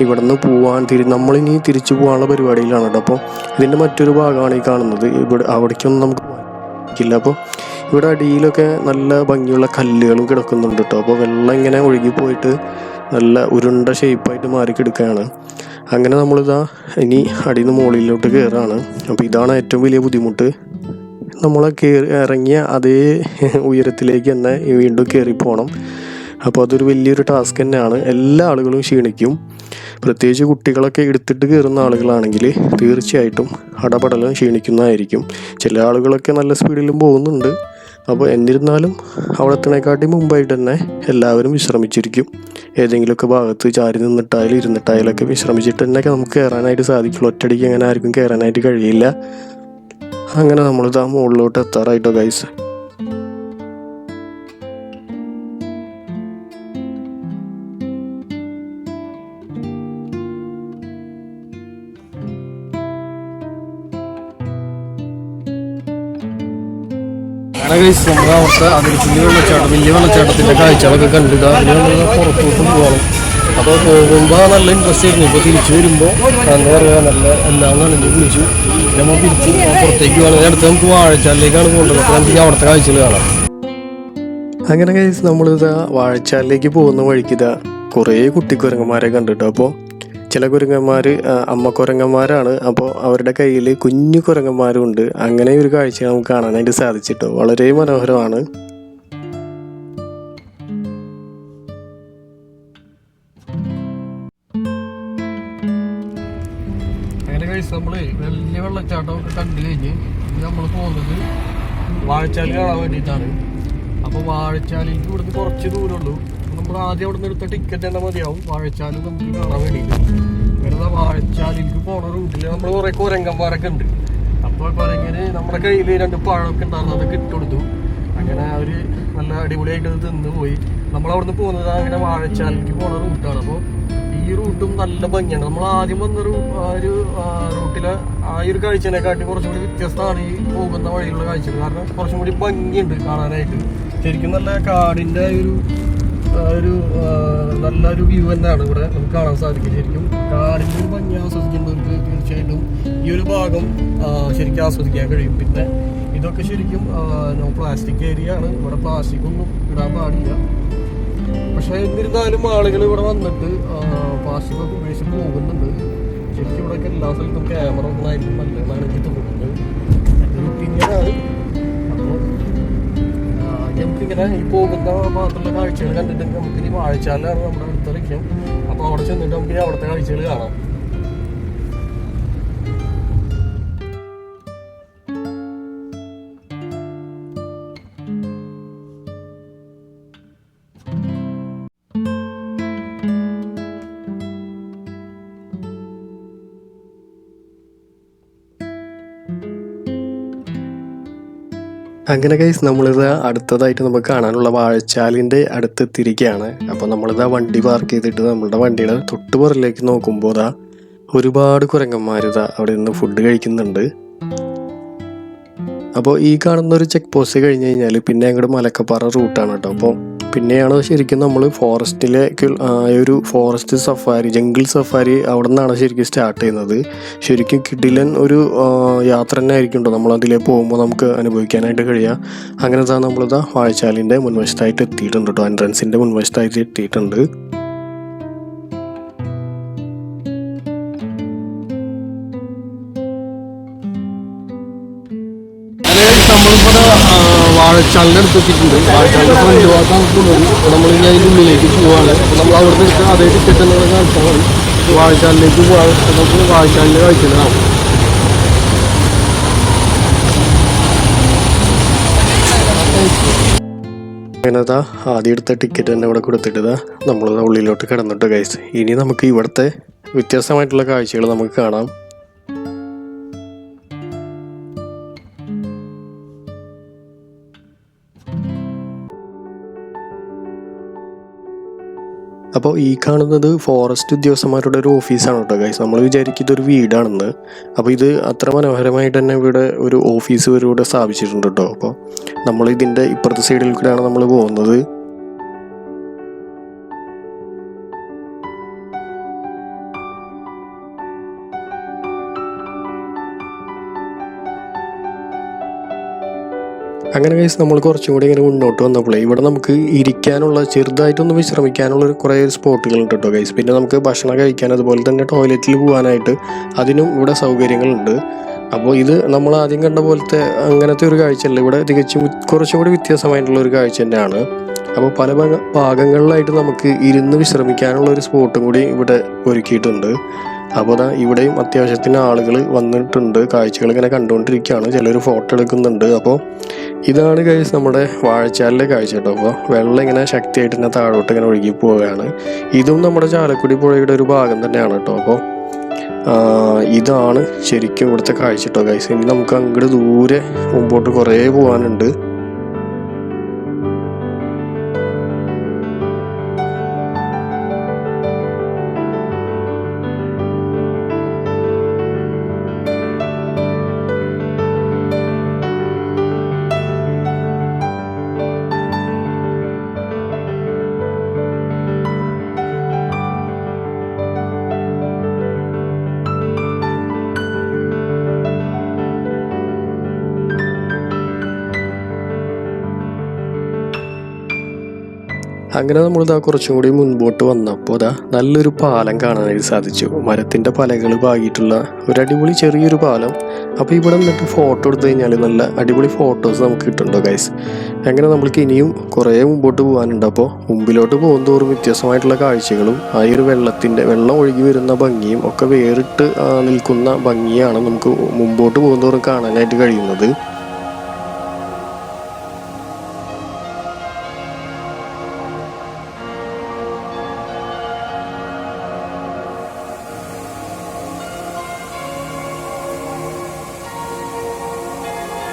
ഇവിടെ നിന്ന് നമ്മളിനി തിരിച്ചു പോകാനുള്ള പരിപാടിയിലാണ് കേട്ടോ. അപ്പോൾ ഇതിൻ്റെ മറ്റൊരു ഭാഗമാണ് ഈ കാണുന്നത്. അവിടേക്കൊന്നും നമുക്ക് പോകാനില്ല. അപ്പോൾ ഇവിടെ അടിയിലൊക്കെ നല്ല ഭംഗിയുള്ള കല്ലുകളും കിടക്കുന്നുണ്ട് കേട്ടോ. അപ്പോൾ വെള്ളം ഇങ്ങനെ ഒഴുകിപ്പോയിട്ട് നല്ല ഉരുണ്ട ഷേപ്പായിട്ട് മാറിക്കിടക്കുകയാണ്. അങ്ങനെ നമ്മളിതാ ഇനി അടിയിൽ നിന്ന് മുകളിലോട്ട് കയറുകയാണ്. അപ്പോൾ ഇതാണ് ഏറ്റവും വലിയ ബുദ്ധിമുട്ട്. നമ്മളെ ഇറങ്ങിയ അതേ ഉയരത്തിലേക്ക് തന്നെ വീണ്ടും കയറിപ്പോകണം. അപ്പോൾ അതൊരു വലിയൊരു ടാസ്ക് തന്നെയാണ്. എല്ലാ ആളുകളും ക്ഷീണിക്കും. പ്രത്യേകിച്ച് കുട്ടികളൊക്കെ എടുത്തിട്ട് കയറുന്ന ആളുകളാണെങ്കിൽ തീർച്ചയായിട്ടും അടപടലും ക്ഷീണിക്കുന്നതായിരിക്കും. ചില ആളുകളൊക്കെ നല്ല സ്പീഡിലും പോകുന്നുണ്ട്. അപ്പോൾ എന്നിരുന്നാലും അവിടെ എത്തണേക്കാട്ടി മുമ്പായിട്ട് തന്നെ എല്ലാവരും വിശ്രമിച്ചിരിക്കും. ഏതെങ്കിലുമൊക്കെ ഭാഗത്ത് ചാരി നിന്നിട്ടായാലും ഇരുന്നിട്ടായാലൊക്കെ വിശ്രമിച്ചിട്ട് തന്നെ നമുക്ക് കയറാനായിട്ട് സാധിക്കുള്ളൂ. ഒറ്റയടിക്ക് അങ്ങനെ ആർക്കും കയറാനായിട്ട് കഴിയില്ല. അങ്ങനെ നമ്മളിതാ മുകളിലോട്ട് എത്താറായിട്ടോ ഗൈസ്. നമ്മുടെ അവിടുത്തെ അതിരപ്പള്ളി വെള്ളച്ചാട്ടം, വലിയ വെള്ളച്ചാട്ടത്തിൻ്റെ കാഴ്ചകളൊക്കെ കണ്ടിട്ട് പുറത്തോട്ടും പോകണം. അപ്പോൾ പോകുമ്പോൾ നല്ല ഇൻട്രസ്റ്റ് ആയിരുന്നു. ഇപ്പോൾ തിരിച്ചു വരുമ്പോൾ എന്താ പറയുക, നല്ല എല്ലാം നനഞ്ഞ് കുളിച്ചു. നമ്മൾ തിരിച്ച് പുറത്തേക്ക് പോകണം. അടുത്ത് നമുക്ക് വാഴച്ചാലിലേക്കാണ് പോകേണ്ടത്. അപ്പോൾ നമുക്ക് അവിടുത്തെ കാഴ്ചകൾ കാണാം. അങ്ങനെ കഴിച്ച് നമ്മളിതാ വാഴച്ചാലിലേക്ക് പോകുന്ന വഴിക്കിതാ കുറേ കുട്ടിക്കുരങ്ങന്മാരെ കണ്ടിട്ടോ. അപ്പോൾ ചില കുരങ്ങന്മാർ അമ്മ കുരങ്ങന്മാരാണ്. അപ്പോൾ അവരുടെ കയ്യിൽ കുഞ്ഞു കുരങ്ങന്മാരും ഉണ്ട്. അങ്ങനെ ഒരു കാഴ്ച നമുക്ക് കാണാനായിട്ട് സാധിച്ചിട്ടോ. വളരെ മനോഹരമാണ്. അങ്ങനെ കഴിച്ച് നമ്മൾ വലിയ വെള്ളച്ചാട്ടമൊക്കെ കണ്ടു കഴിഞ്ഞ് നമ്മൾ പോകുന്നത് വാഴച്ചാലി കാണാൻ വേണ്ടിയിട്ടാണ്. അപ്പോൾ വാഴച്ചാലിക്ക് ഇവിടുന്ന് കുറച്ച് ദൂരമുള്ളൂ. നമ്മൾ ആദ്യം അവിടെ നിന്ന് എടുത്ത ടിക്കറ്റ് തന്നെ മതിയാവും വാഴച്ചാലി നമുക്ക് കാണാൻ വേണ്ടിയിട്ട്. വെറുതെ വാഴച്ചാലിക്ക് പോണ റൂട്ടിൽ നമ്മൾ കുറേ കുരങ്ങന്മാരൊക്കെ ഉണ്ട്. അപ്പോൾ കുരങ്ങിന് നമ്മുടെ കയ്യിൽ 2 പഴമൊക്കെ ഉണ്ടായിരുന്നു, അതൊക്കെ ഇട്ടുകൊടുത്തു. അങ്ങനെ അവർ നല്ല അടിപൊളിയായിട്ട് അത് തിന്ന് പോയി. നമ്മളവിടുന്ന് പോകുന്നത് അങ്ങനെ വാഴച്ചാലിക്ക് പോണ റൂട്ടാണ്. അപ്പോൾ ഈ റൂട്ടും നല്ല ഭംഗിയാണ്. നമ്മൾ ആദ്യം വന്ന ഒരു റൂട്ടിലെ ആ ഒരു കാഴ്ചേനെക്കാട്ടി കുറച്ചും കൂടി വ്യത്യസ്തമാണ് ഈ പോകുന്ന വഴിയുള്ള കാഴ്ചകൾ. കാരണം കുറച്ചും കൂടി ഭംഗിയുണ്ട് കാണാനായിട്ട്. ശരിക്കും നല്ല കാടിൻ്റെ ഒരു നല്ലൊരു വ്യൂ തന്നെയാണ് ഇവിടെ നമുക്ക് കാണാൻ സാധിക്കും. ശരിക്കും കാടിൻ്റെ ഒരു ഭംഗി ആസ്വദിക്കുന്നവർക്ക് തീർച്ചയായിട്ടും ഈ ഒരു ഭാഗം ശരിക്കും ആസ്വദിക്കാൻ കഴിയും. പിന്നെ ഇതൊക്കെ ശരിക്കും നോ പ്ലാസ്റ്റിക് ഏരിയ ആണ്. ഇവിടെ പ്ലാസ്റ്റിക് ഒന്നും ഇടാൻ പാടില്ല. പക്ഷേ എന്നിരുന്നാലും ആളുകൾ ഇവിടെ വന്നിട്ട് പ്ലാസ്റ്റിക് ഒക്കെ ഉപയോഗിച്ച് പോകുന്നുണ്ട്. ശരിക്കും ഇവിടെയൊക്കെ എല്ലാ സ്ഥലത്തും ക്യാമറ ഒന്നും ആയിരിക്കും നല്ലതാണ് എനിക്ക് തോന്നുന്നത്. എൻ്റെ ഒരു ഒപ്പീനിയനാണ്. അപ്പോൾ നമുക്കിങ്ങനെ ഈ പോകുന്ന ഭാഗത്തുള്ള കാഴ്ചകൾ കണ്ടിട്ട് നമുക്കിനി വാഴച്ചാലാണ് നമ്മുടെ അടുത്ത ലക്ഷ്യം. അപ്പോൾ അവിടെ ചെന്നിട്ട് നമുക്ക് അവിടുത്തെ കാഴ്ചകൾ കാണാം. അങ്ങനെ ഗൈസ് നമ്മളിത് അടുത്തതായിട്ട് നമുക്ക് കാണാനുള്ള വാഴച്ചാലിൻ്റെ അടുത്തെത്തിയിരിക്കുകയാണ്. അപ്പോൾ നമ്മളിതാ വണ്ടി പാർക്ക് ചെയ്തിട്ട് നമ്മളുടെ വണ്ടിയുടെ തൊട്ട് പുറകിലേക്ക് നോക്കുമ്പോൾ ഇതാ ഒരുപാട് കുരങ്ങന്മാർ ഇതാ അവിടെ നിന്ന് ഫുഡ് കഴിക്കുന്നുണ്ട്. അപ്പോൾ ഈ കാണുന്ന ഒരു ചെക്ക് പോസ്റ്റ് കഴിഞ്ഞ് കഴിഞ്ഞാൽ പിന്നെ അങ്ങോട്ട് മലക്കപ്പാറ റൂട്ടാണ് കേട്ടോ. അപ്പോൾ പിന്നെയാണ് ശരിക്കും നമ്മൾ ഫോറസ്റ്റിലേക്ക് ഒരു ഫോറസ്റ്റ് സഫാരി, ജംഗിൾ സഫാരി അവിടെ നിന്നാണ് ശരിക്കും സ്റ്റാർട്ട് ചെയ്യുന്നത്. ശരിക്കും കിടിലൻ ഒരു യാത്ര തന്നെ ആയിരിക്കും കേട്ടോ നമ്മളതിലേ പോകുമ്പോൾ നമുക്ക് അനുഭവിക്കാനായിട്ട് കഴിയുക. അങ്ങനെ നമ്മളിതാ വാഴച്ചാലിൻ്റെ മുൻവശത്തായിട്ട് എത്തിയിട്ടുണ്ട് കേട്ടോ, എൻട്രൻസിൻ്റെ മുൻവശത്തായിട്ട് എത്തിയിട്ടുണ്ട്. നമ്മളിപ്പോൾ വാഴച്ചാലിൻ്റെ അടുത്ത് എത്തിയിട്ടുണ്ട്. വാഴച്ചാലിൻ്റെ ഫ്രണ്ട് ഭാഗത്താണ് പോകുന്നത്. അപ്പോൾ നമ്മളിങ്ങനെ അതിൻ്റെ ഉള്ളിലേക്ക് പോവുകയാണ്. അപ്പോൾ നമ്മൾ അവിടെ നിന്ന് അതേ ടിക്കറ്റ് എന്നുള്ള കാണിച്ചാൽ മതി. വാഴച്ചാലിലേക്ക് പോകാൻ നമുക്ക് വാഴച്ചാലിൻ്റെ കാഴ്ചകളാണ്. അങ്ങനെതാ ആദ്യം എടുത്ത ടിക്കറ്റ് തന്നെ ഇവിടെ കൊടുത്തിട്ട് നമ്മളിതാ ഉള്ളിലോട്ട് കിടന്നിട്ട് ഗൈസ് ഇനി നമുക്ക് ഇവിടുത്തെ വ്യത്യസ്തമായിട്ടുള്ള കാഴ്ചകൾ നമുക്ക് കാണാം. അപ്പോൾ ഈ കാണുന്നത് ഫോറസ്റ്റ് ഉദ്യോഗസ്ഥന്മാരുടെ ഒരു ഓഫീസാണ് കേട്ടോ ഗൈസ്. നമ്മൾ വിചാരിക്കും ഇതൊരു വീടാണെന്ന്. അപ്പോൾ ഇത് അത്ര മനോഹരമായിട്ട് തന്നെ ഇവിടെ ഒരു ഓഫീസ് ഇവിടെ സ്ഥാപിച്ചിട്ടുണ്ട് കേട്ടോ. അപ്പോൾ നമ്മൾ ഇതിൻ്റെ ഇപ്പുറത്തെ സൈഡിൽ കൂടെയാണ് നമ്മൾ പോകുന്നത്. അങ്ങനെ ഗൈസ് നമ്മൾ കുറച്ചും കൂടി ഇങ്ങനെ മുന്നോട്ട് വന്നപ്പോഴേ ഇവിടെ നമുക്ക് ഇരിക്കാനുള്ള ചെറുതായിട്ടൊന്ന് വിശ്രമിക്കാനുള്ള കുറേ സ്പോട്ടുകളുണ്ട് കേട്ടോ ഗൈസ്. പിന്നെ നമുക്ക് ഭക്ഷണം കഴിക്കാൻ അതുപോലെ തന്നെ ടോയ്ലറ്റിൽ പോകാനായിട്ട് അതിനും ഇവിടെ സൗകര്യങ്ങളുണ്ട്. അപ്പോൾ ഇത് നമ്മൾ ആദ്യം കണ്ട പോലത്തെ അങ്ങനത്തെ ഒരു കാഴ്ചയല്ല, ഇവിടെ തികച്ചും കുറച്ചും കൂടി വ്യത്യാസമായിട്ടുള്ള ഒരു കാഴ്ച തന്നെയാണ്. അപ്പോൾ പല ഭാഗങ്ങളിലായിട്ട് നമുക്ക് ഇരുന്ന് വിശ്രമിക്കാനുള്ള ഒരു സ്പോട്ടും കൂടി ഇവിടെ ഒരുക്കിയിട്ടുണ്ട്. അപ്പോൾ ഇവിടെയും അത്യാവശ്യത്തിന് ആളുകൾ വന്നിട്ടുണ്ട്, കാഴ്ചകൾ ഇങ്ങനെ കണ്ടുകൊണ്ടിരിക്കുകയാണ്, ചിലർ ഫോട്ടോ എടുക്കുന്നുണ്ട്. അപ്പോൾ ഇതാണ് ഗൈസ് നമ്മുടെ വാഴച്ചാലിലെ കാഴ്ച കേട്ടോ. അപ്പോൾ വെള്ളം ഇങ്ങനെ ശക്തിയായിട്ട് തന്നെ താഴോട്ട് ഇങ്ങനെ ഒഴുകി പോവുകയാണ്. ഇതും നമ്മുടെ ചാലക്കുടി പുഴയുടെ ഒരു ഭാഗം തന്നെയാണ് കേട്ടോ. അപ്പോൾ ഇതാണ് ശരിക്കും ഇവിടുത്തെ കാഴ്ച കേട്ടോ ഗൈസ്. ഇനി നമുക്ക് അങ്ങോട്ട് ദൂരെ മുമ്പോട്ട് കുറേ പോകാനുണ്ട്. അങ്ങനെ നമ്മളിതാ കുറച്ചും കൂടി മുൻപോട്ട് വന്നപ്പോൾ നല്ലൊരു പാലം കാണാനായിട്ട് സാധിച്ചു. മരത്തിൻ്റെ പലകൾ പാകിയിട്ടുള്ള ഒരു അടിപൊളി ചെറിയൊരു പാലം. അപ്പോൾ ഇവിടെ നിന്നിട്ട് ഫോട്ടോ എടുത്തു കഴിഞ്ഞാൽ നല്ല അടിപൊളി ഫോട്ടോസ് നമുക്ക് കിട്ടുന്നുണ്ടോ ഗൈസ്. അങ്ങനെ നമ്മൾക്ക് ഇനിയും കുറേ മുമ്പോട്ട് പോകാനുണ്ട്. അപ്പോൾ മുമ്പിലോട്ട് പോകുന്തോറും വ്യത്യസ്തമായിട്ടുള്ള കാഴ്ചകളും ആ ഒരു വെള്ളം ഒഴുകി വരുന്ന ഭംഗിയും ഒക്കെ വേറിട്ട് നിൽക്കുന്ന ഭംഗിയാണ് നമുക്ക് മുമ്പോട്ട് പോകുന്തോറും കാണാനായിട്ട് കഴിയുന്നത്.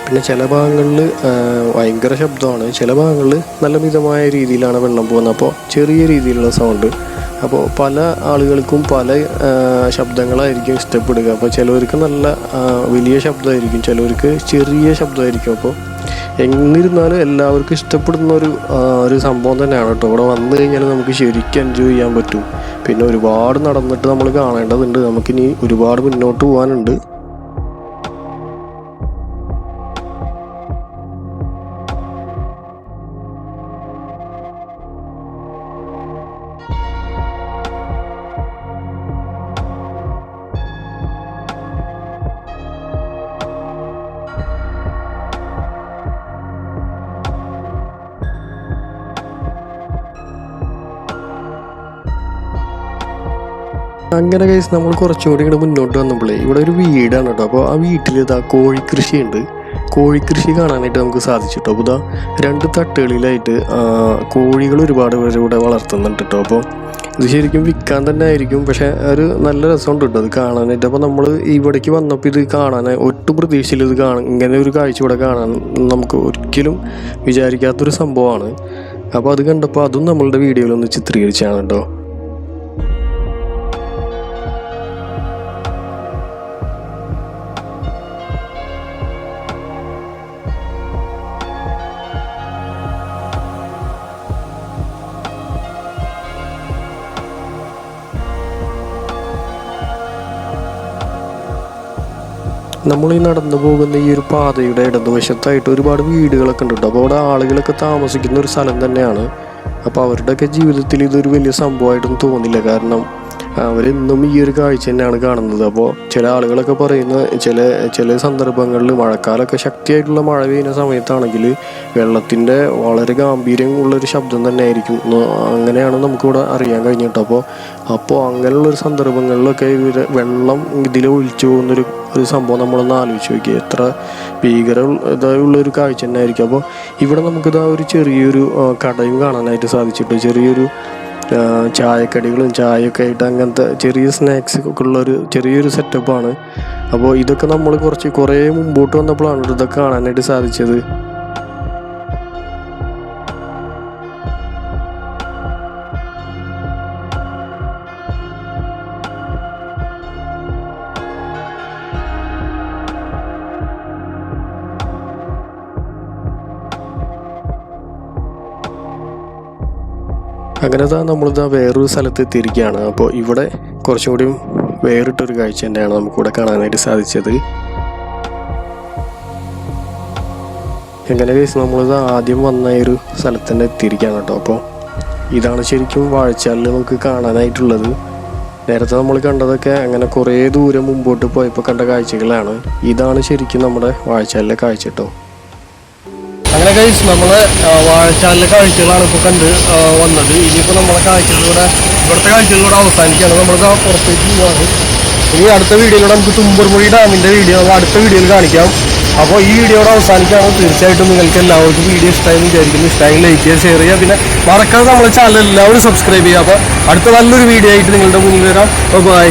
പിന്നെ ചില ഭാഗങ്ങളിൽ ഭയങ്കര ശബ്ദമാണ്, ചില ഭാഗങ്ങളിൽ നല്ല മിതമായ രീതിയിലാണ് വെള്ളം പോകുന്നത്. അപ്പോൾ ചെറിയ രീതിയിലുള്ള സൗണ്ട്. അപ്പോൾ പല ആളുകൾക്കും പല ശബ്ദങ്ങളായിരിക്കും ഇഷ്ടപ്പെടുക. അപ്പോൾ ചിലവർക്ക് നല്ല വലിയ ശബ്ദമായിരിക്കും, ചിലവർക്ക് ചെറിയ ശബ്ദമായിരിക്കും. അപ്പോൾ എന്നിരുന്നാലും എല്ലാവർക്കും ഇഷ്ടപ്പെടുന്ന ഒരു സംഭവം തന്നെയാണ് കേട്ടോ. ഇവിടെ വന്നു കഴിഞ്ഞാൽ നമുക്ക് ശരിക്കും എൻജോയ് ചെയ്യാൻ പറ്റും. പിന്നെ ഒരുപാട് നടന്നിട്ട് നമ്മൾ കാണേണ്ടതുണ്ട്, നമുക്കിനി ഒരുപാട് മുന്നോട്ട് പോകാനുണ്ട്. അങ്ങനെ ഗൈസ് നമ്മൾ കുറച്ചുകൂടി ഇങ്ങനെ മുന്നോട്ട് വന്നപ്പോഴേ ഇവിടെ ഒരു വീടാണ് കേട്ടോ. അപ്പോൾ ആ വീട്ടിൽ കോഴിക്കൃഷിയുണ്ട്. കോഴിക്കൃഷി കാണാനായിട്ട് നമുക്ക് സാധിച്ചു കേട്ടോ. അപ്പോൾ 2 തട്ടുകളിലായിട്ട് കോഴികൾ ഒരുപാട് പേര് ഇവിടെ വളർത്തുന്നുണ്ട് കേട്ടോ. അപ്പോൾ ഇത് ശരിക്കും വിൽക്കാൻ തന്നെ ആയിരിക്കും, പക്ഷേ ഒരു നല്ല രസമുണ്ട് കേട്ടോ അത് കാണാനായിട്ട്. അപ്പോൾ നമ്മൾ ഇവിടേക്ക് വന്നപ്പോൾ ഇത് കാണാൻ ഒട്ടും പ്രതീക്ഷയില്ല. ഇത് ഇങ്ങനെ ഒരു കാഴ്ച ഇവിടെ കാണാൻ നമുക്ക് ഒരിക്കലും വിചാരിക്കാത്തൊരു സംഭവമാണ്. അപ്പോൾ അത് കണ്ടപ്പോൾ അതും നമ്മളുടെ വീഡിയോയിലൊന്ന് ചിത്രീകരിച്ചാണ് കേട്ടോ. നമ്മൾ ഈ നടന്നു പോകുന്ന ഈ ഒരു പാതയുടെ ഇടതുവശത്തായിട്ട് ഒരുപാട് വീടുകളൊക്കെ ഉണ്ട് കേട്ടോ. അപ്പോൾ അവിടെ ആളുകളൊക്കെ താമസിക്കുന്ന ഒരു സ്ഥലം തന്നെയാണ്. അപ്പോൾ അവരുടെയൊക്കെ ജീവിതത്തിൽ ഇതൊരു വലിയ സംഭവമായിട്ടൊന്നും തോന്നില്ല, കാരണം അവരെന്നും ഈ ഒരു കാഴ്ച തന്നെയാണ് കാണുന്നത്. അപ്പോൾ ചില ആളുകളൊക്കെ പറയുന്ന ചില സന്ദർഭങ്ങളിൽ മഴക്കാലമൊക്കെ ശക്തിയായിട്ടുള്ള മഴ പെയ്യുന്ന സമയത്താണെങ്കിൽ വെള്ളത്തിൻ്റെ വളരെ ഗാംഭീര്യം ഉള്ളൊരു ശബ്ദം തന്നെ ആയിരിക്കും. അങ്ങനെയാണ് നമുക്കിവിടെ അറിയാൻ കഴിഞ്ഞിട്ട്. അപ്പോൾ അങ്ങനെയുള്ളൊരു സന്ദർഭങ്ങളിലൊക്കെ വെള്ളം ഇതിൽ ഒഴിച്ചു പോകുന്നൊരു സംഭവം നമ്മളൊന്ന് ആലോചിച്ച് നോക്കി, എത്ര ഇതായുള്ളൊരു കാഴ്ച തന്നെ ആയിരിക്കും. അപ്പോൾ ഇവിടെ നമുക്കിതാ ഒരു ചെറിയൊരു കടയും കാണാനായിട്ട് സാധിച്ചിട്ട്, ചെറിയൊരു ചായക്കടികളും ചായയൊക്കെ ആയിട്ട് അങ്ങനത്തെ ചെറിയ സ്നാക്സ് ഒക്കെ ഉള്ളൊരു ചെറിയൊരു സെറ്റപ്പാണ്. അപ്പോൾ ഇതൊക്കെ നമ്മൾ കുറേ മുമ്പോട്ട് വന്നപ്പോഴാണ് ഇതൊക്കെ കാണാനായിട്ട് സാധിച്ചത്. അങ്ങനെ നമ്മളിതാ വേറൊരു സ്ഥലത്ത് എത്തിയിരിക്കുകയാണ്. അപ്പോൾ ഇവിടെ കുറച്ചും കൂടി വേറിട്ടൊരു കാഴ്ച തന്നെയാണ് നമുക്കിവിടെ കാണാനായിട്ട് സാധിച്ചത്. എങ്ങനെ കേസ് നമ്മളിത് ആദ്യം വന്ന ഒരു സ്ഥലത്ത് തന്നെ എത്തിയിരിക്കുകയാണ് കേട്ടോ. അപ്പോൾ ഇതാണ് ശരിക്കും വാഴച്ചാലിൽ നമുക്ക് കാണാനായിട്ടുള്ളത്. നേരത്തെ നമ്മൾ കണ്ടതൊക്കെ അങ്ങനെ കുറേ ദൂരം മുമ്പോട്ട് പോയപ്പോൾ കണ്ട കാഴ്ചകളാണ്. ഇതാണ് ശരിക്കും നമ്മുടെ വാഴച്ചാലിലെ കാഴ്ച കേട്ടോ. അങ്ങനെ കഴിച്ച് നമ്മളെ വാഴച്ചാലിലെ കാഴ്ചകളാണ് ഇപ്പോൾ കണ്ട് വന്നത്. ഇനിയിപ്പോൾ നമ്മളെ ഇവിടുത്തെ കാഴ്ചകളിലൂടെ അവസാനിക്കുകയാണ്. നമ്മളിത് പുറത്തേക്ക് പോവാണ്. ഇനി അടുത്ത വീഡിയോയിലൂടെ നമുക്ക് തുമ്പർമൊഴി ഡാമിൻ്റെ വീഡിയോ നമ്മൾ അടുത്ത വീഡിയോയിൽ കാണിക്കാം. അപ്പോൾ ഈ വീഡിയോയുടെ അവസാനിക്കുകയാണ്. തീർച്ചയായിട്ടും നിങ്ങൾക്ക് എല്ലാവർക്കും വീഡിയോ ഇഷ്ടമായെന്ന് വിചാരിക്കുന്നു. ഇഷ്ടമായി ലൈക്ക് ചെയ്യുക, ഷെയർ ചെയ്യുക, പിന്നെ മറക്കാതെ നമ്മളെ ചാനൽ എല്ലാവരും സബ്സ്ക്രൈബ് ചെയ്യുക. അപ്പോൾ അടുത്ത നല്ലൊരു വീഡിയോ ആയിട്ട് നിങ്ങളുടെ മുന്നിൽ വരാം. ബൈ.